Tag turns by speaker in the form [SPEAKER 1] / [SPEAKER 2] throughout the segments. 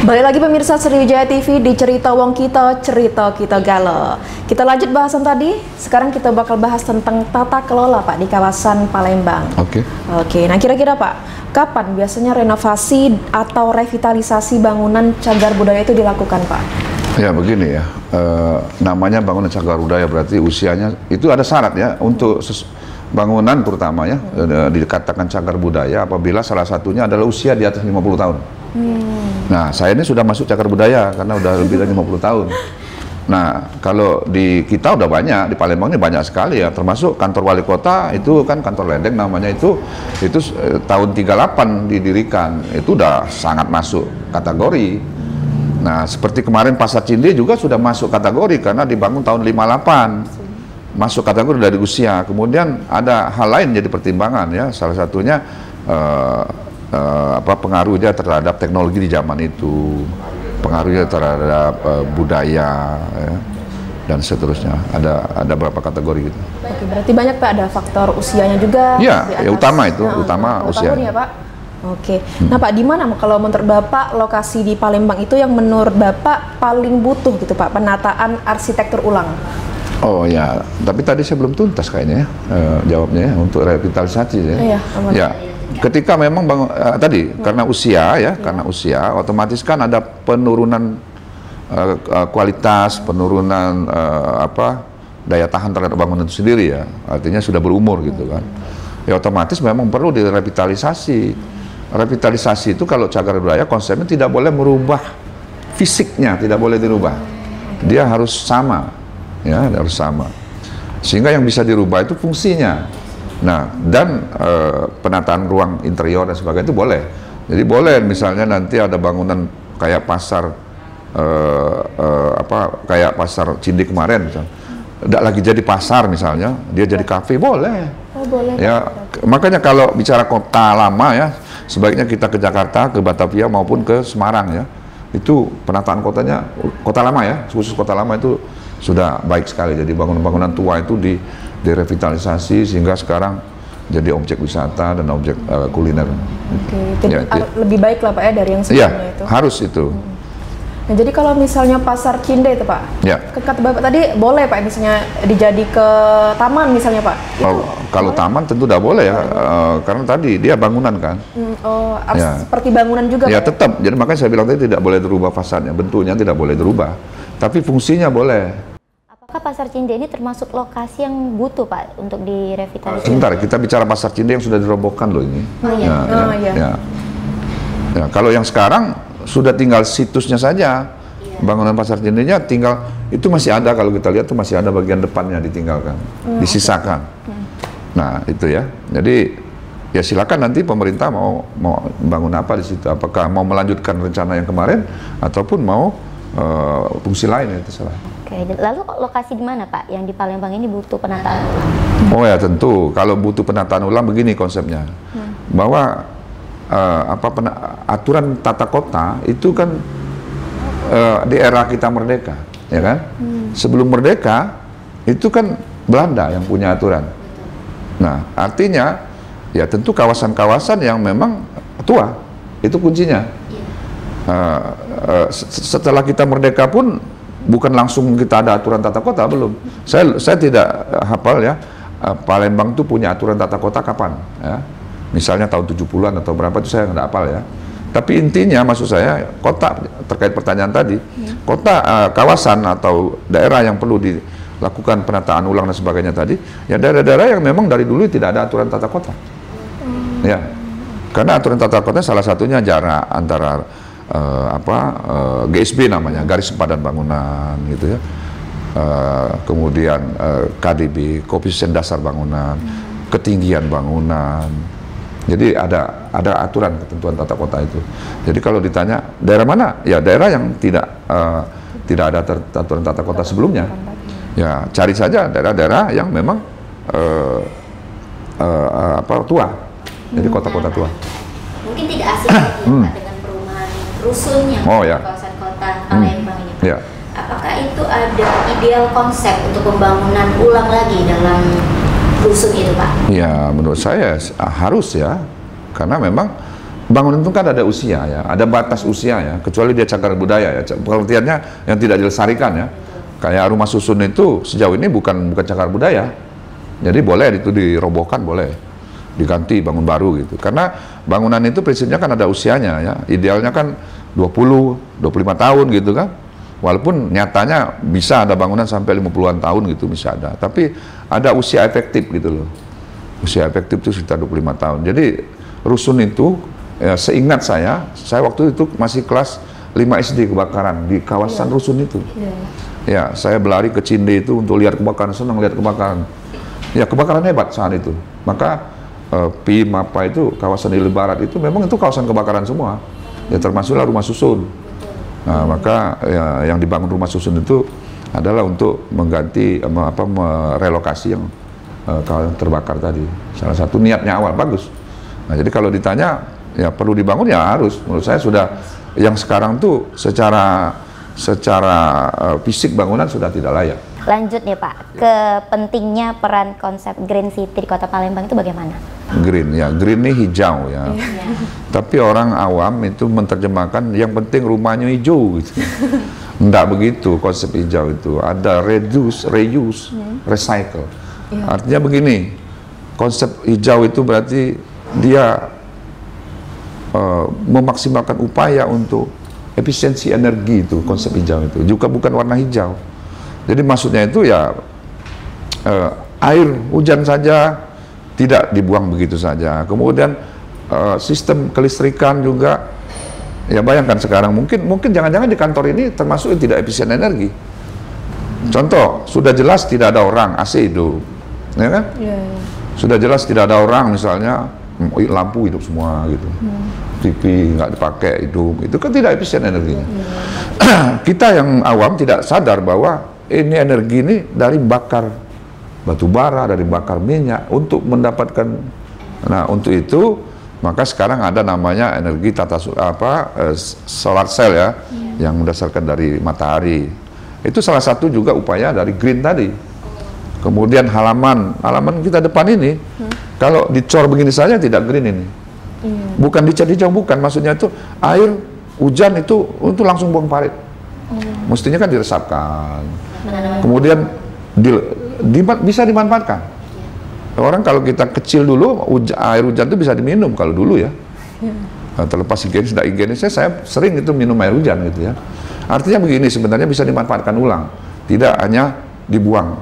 [SPEAKER 1] Balik lagi pemirsa Sriwijaya TV di Cerita Wong Kita, Cerita Kita Gala. Kita lanjut bahasan tadi, sekarang kita bakal bahas tentang tata kelola Pak di kawasan Palembang. Oke, nah kira-kira Pak, kapan biasanya renovasi atau revitalisasi bangunan cagar budaya itu dilakukan Pak?
[SPEAKER 2] Ya begini ya, namanya bangunan cagar budaya berarti usianya, itu ada syarat ya, untuk bangunan terutama ya, dikatakan cagar budaya apabila salah satunya adalah usia di atas 50 tahun. Nah, saya ini sudah masuk cagar budaya karena udah lebih dari 50 tahun. Nah, kalau di kita udah banyak, di Palembang ini banyak sekali ya, termasuk kantor wali kota itu kan kantor ledeng namanya itu tahun 38 didirikan, itu udah sangat masuk kategori. Nah, seperti kemarin Pasar Cinde juga sudah masuk kategori karena dibangun tahun 58. Masuk kategori dari usia. Kemudian ada hal lain jadi pertimbangan ya, salah satunya pengaruhnya terhadap teknologi di zaman itu, pengaruhnya terhadap budaya ya, dan seterusnya. Ada berapa kategori gitu.
[SPEAKER 1] Oke, berarti banyak Pak, ada faktor usianya juga.
[SPEAKER 2] Ya, ya utama itu, utama usia.
[SPEAKER 1] Ya Pak. Oke, nah Pak, di mana kalau menurut Bapak lokasi di Palembang itu yang menurut Bapak paling butuh gitu Pak, penataan arsitektur ulang?
[SPEAKER 2] Oh ya, tapi tadi saya belum tuntas kayaknya ya, jawabnya ya, untuk revitalisasi ya. Ya, ketika memang tadi karena usia ya, karena usia otomatis kan ada penurunan kualitas, penurunan daya tahan terhadap bangunan itu sendiri ya, artinya sudah berumur gitu kan. Ya otomatis memang perlu direvitalisasi. Revitalisasi itu kalau cagar budaya konsepnya tidak boleh merubah fisiknya, tidak boleh dirubah. Dia harus sama, ya harus sama. Sehingga yang bisa dirubah itu fungsinya. Nah, dan penataan ruang interior dan sebagainya itu boleh. Jadi boleh misalnya nanti ada bangunan kayak pasar kayak pasar Cinde kemarin misalnya. Tidak lagi jadi pasar misalnya, dia jadi kafe, boleh.
[SPEAKER 1] Oh, boleh.
[SPEAKER 2] Ya, makanya kalau bicara kota lama ya, sebaiknya kita ke Jakarta, ke Batavia maupun ke Semarang ya. Itu penataan kotanya, kota lama ya, khusus kota lama itu sudah baik sekali. Jadi bangunan-bangunan tua itu direvitalisasi sehingga sekarang jadi objek wisata dan objek kuliner.
[SPEAKER 1] Oke, jadi ya, lebih baik lah Pak ya dari yang sebelumnya itu.
[SPEAKER 2] Harus itu.
[SPEAKER 1] Nah, jadi kalau misalnya Pasar Cinde itu Pak,
[SPEAKER 2] ya.
[SPEAKER 1] Kata Bapak tadi boleh Pak misalnya dijadi ke taman misalnya Pak?
[SPEAKER 2] Kalau taman tentu tidak boleh ya, karena tadi dia bangunan kan.
[SPEAKER 1] Seperti bangunan juga
[SPEAKER 2] ya
[SPEAKER 1] Pak?
[SPEAKER 2] Tetap, jadi makanya saya bilang tadi tidak boleh dirubah fasadnya, bentuknya tidak boleh dirubah, tapi fungsinya boleh.
[SPEAKER 3] Apakah Pasar Cinde ini termasuk lokasi yang butuh Pak untuk direvitalisasi?
[SPEAKER 2] Sebentar, kita bicara Pasar Cinde yang sudah dirobohkan loh ini. Ya, kalau yang sekarang sudah tinggal situsnya saja, bangunan Pasar Cinde-nya tinggal, itu masih ada, kalau kita lihat tuh masih ada bagian depannya ditinggalkan, disisakan. Nah itu ya, jadi ya silakan nanti pemerintah mau bangun apa di situ, apakah mau melanjutkan rencana yang kemarin ataupun mau fungsi lain, itu salah.
[SPEAKER 3] Oke, lalu lokasi di mana Pak yang di Palembang ini butuh penataan?
[SPEAKER 2] Oh ya tentu, kalau butuh penataan ulang begini konsepnya, bahwa aturan tata kota itu kan di era kita merdeka, ya kan? Sebelum merdeka itu kan Belanda yang punya aturan. Nah, artinya ya tentu kawasan-kawasan yang memang tua itu kuncinya. Setelah kita merdeka pun bukan langsung kita ada aturan tata kota, belum. Saya tidak hafal ya, Palembang itu punya aturan tata kota kapan ya. Misalnya tahun 70-an atau berapa itu saya nggak hafal ya. Tapi intinya maksud saya kota, terkait pertanyaan tadi, kota, kawasan atau daerah yang perlu dilakukan penataan ulang dan sebagainya tadi, ya daerah-daerah yang memang dari dulu tidak ada aturan tata kota. Ya, karena aturan tata kota salah satunya jarak antara GSB namanya, garis sempadan bangunan gitu ya. Kemudian KDB, koefisien dasar bangunan, ketinggian bangunan. Jadi ada aturan ketentuan tata kota itu. Jadi kalau ditanya daerah mana, ya daerah yang tidak ada aturan tata kota sebelumnya. Ya cari saja daerah-daerah yang memang tua. Jadi kota-kota tua.
[SPEAKER 3] Mungkin tidak asing dengan perumahan rusunnya kawasan kota Palembang ini.
[SPEAKER 2] Ya.
[SPEAKER 3] Apakah itu ada ideal konsep untuk pembangunan ulang lagi dalam rusun itu Pak?
[SPEAKER 2] Ya menurut saya harus ya, karena memang bangunan itu kan ada usia ya, ada batas usia ya, kecuali dia cagar budaya ya, pengertiannya yang tidak dilestarikan ya. Kayak rumah susun itu sejauh ini bukan cagar budaya, jadi boleh itu dirobohkan, boleh diganti bangun baru gitu. Karena bangunan itu prinsipnya kan ada usianya ya, idealnya kan 20-25 tahun gitu kan. Walaupun nyatanya bisa ada bangunan sampai 50-an tahun gitu bisa ada, tapi ada usia efektif gitu loh. Usia efektif itu sekitar 25 tahun. Jadi rusun itu ya, seingat saya waktu itu masih kelas 5 SD kebakaran di kawasan rusun itu. Ya, saya berlari ke Cinde itu untuk lihat kebakaran, senang lihat kebakaran. Ya, kebakaran hebat saat itu. Maka PIM apa itu kawasan Ili Barat itu memang itu kawasan kebakaran semua. Ya termasuklah rumah susun. Nah, maka ya, yang dibangun rumah susun itu adalah untuk mengganti merelokasi yang kawasan terbakar tadi. Salah satu niatnya awal bagus. Nah, jadi kalau ditanya ya perlu dibangun ya harus. Menurut saya sudah yang sekarang tuh secara fisik bangunan sudah tidak layak.
[SPEAKER 3] Lanjut nih Pak, ke pentingnya peran konsep Green City di Kota Palembang itu bagaimana?
[SPEAKER 2] Green ya, green ini hijau ya. Tapi orang awam itu menerjemahkan yang penting rumahnya hijau gitu. Enggak begitu konsep hijau itu. Ada reduce, reuse, recycle. Artinya begini, konsep hijau itu berarti dia memaksimalkan upaya untuk efisiensi energi itu, konsep hijau itu. Juga bukan warna hijau. Jadi maksudnya itu ya air hujan saja tidak dibuang begitu saja. Kemudian sistem kelistrikan juga, ya bayangkan sekarang mungkin jangan-jangan di kantor ini termasuk yang tidak efisien energi. Contoh, sudah jelas tidak ada orang, AC hidup, ya kan? Sudah jelas tidak ada orang, misalnya lampu hidup semua gitu. TV nggak dipakai hidup, itu kan tidak efisien energinya. Kita yang awam tidak sadar bahwa ini energi ini dari bakar batu bara, dari bakar minyak untuk mendapatkan. Nah, untuk itu maka sekarang ada namanya energi solar cell ya, yang berdasarkan dari matahari. Itu salah satu juga upaya dari green tadi. Kemudian halaman kita depan ini kalau dicor begini saja tidak green ini. Bukan dicat hijau, bukan, maksudnya itu air hujan itu untuk langsung buang parit. Mestinya kan diresapkan. Kemudian bisa dimanfaatkan. Orang kalau kita kecil dulu, air hujan itu bisa diminum kalau dulu ya. Terlepas higienis tidak higienis, saya sering itu minum air hujan gitu ya. Artinya begini, sebenarnya bisa dimanfaatkan ulang, tidak hanya dibuang.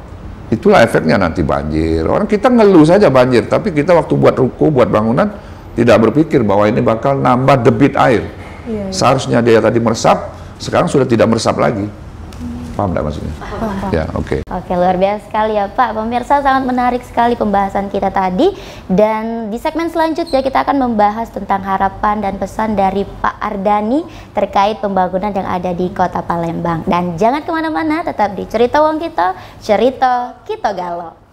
[SPEAKER 2] Itulah efeknya nanti banjir. Orang kita ngeluh saja banjir, tapi kita waktu buat ruko, buat bangunan tidak berpikir bahwa ini bakal nambah debit air. Seharusnya dia tadi meresap, sekarang sudah tidak meresap lagi. Paham tidak maksudnya?
[SPEAKER 3] Paham.
[SPEAKER 2] Ya, oke.
[SPEAKER 3] Oke, luar biasa sekali ya Pak. Pemirsa, sangat menarik sekali pembahasan kita tadi. Dan di segmen selanjutnya kita akan membahas tentang harapan dan pesan dari Pak Ardhani terkait pembangunan yang ada di Kota Palembang. Dan jangan kemana-mana, tetap di Cerita Wong Kita, Cerita Kita Galau.